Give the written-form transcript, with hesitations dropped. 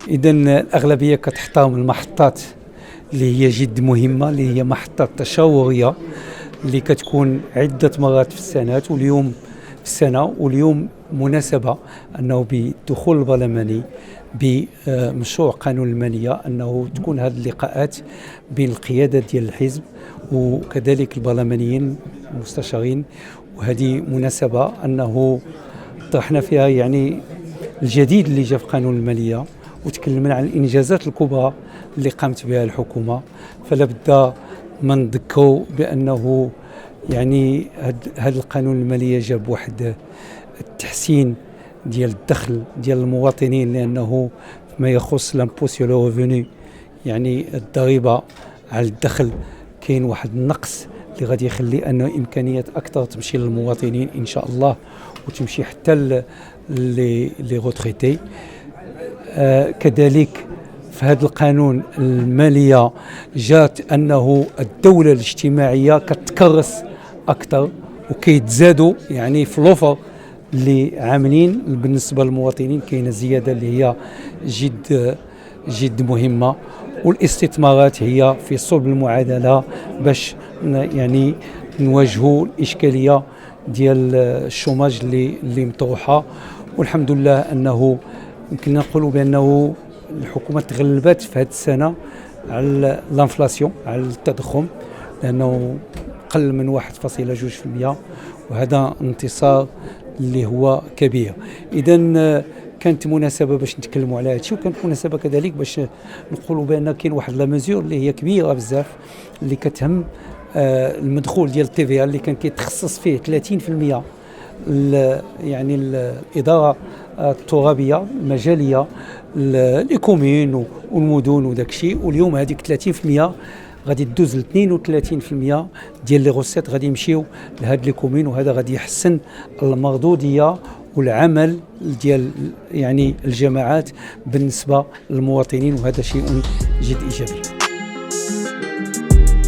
إذا الأغلبية كتحترم المحطات اللي هي جد مهمة، اللي هي محطات تشاورية اللي كتكون عدة مرات في السنة. واليوم مناسبة أنه بدخول البرلماني بمشروع قانون المالية أنه تكون هذه اللقاءات بين القيادة ديال الحزب وكذلك البرلمانيين المستشارين. وهذه مناسبة أنه طرحنا فيها يعني الجديد اللي جاء في قانون المالية، وتكلمنا عن الإنجازات الكبرى اللي قامت بها الحكومة. فلا بد ما نذكروا بأنه يعني هذا القانون المالية جاب واحد التحسين ديال الدخل ديال المواطنين، لأنه ما يخص لامبو سور لو ريفوني يعني الضريبة على الدخل كاين واحد النقص اللي غادي يخلي أنه إمكانيات أكثر تمشي للمواطنين إن شاء الله، وتمشي حتى لي روتريتي. كذلك في هذا القانون المالية جاءت أنه الدولة الاجتماعية كتكرس أكثر وكيتزادوا يعني في الوفر اللي عاملين بالنسبة للمواطنين، كاينة زيادة اللي هي جد مهمة. والاستثمارات هي في صلب المعادلة باش يعني نواجهوا الإشكالية ديال الشوماج اللي مطروحة. والحمد لله أنه يمكن نقولوا بأنه الحكومة تغلبت في هذه السنة على الانفلاسيون، على التضخم، لأنه قل من 1.2%، وهذا انتصار اللي هو كبير. إذن كانت مناسبة باش نتكلموا على هذا الشيء، وكانت مناسبة كذلك باش نقولوا بأن كاين واحد لا ميزور اللي هي كبيرة بزاف اللي كتهم المدخول ديال التي في اللي كان كيتخصص فيه 30% يعني الإدارة الترابية المجالية ليكومين والمدن وداك الشيء. واليوم هذيك 30% غادي تدوز ل 32% ديال لي غوسيت غادي يمشيو لهاد لي كومين، وهذا غادي يحسن المردودية والعمل ديال يعني الجماعات بالنسبة للمواطنين، وهذا شيء جد إيجابي.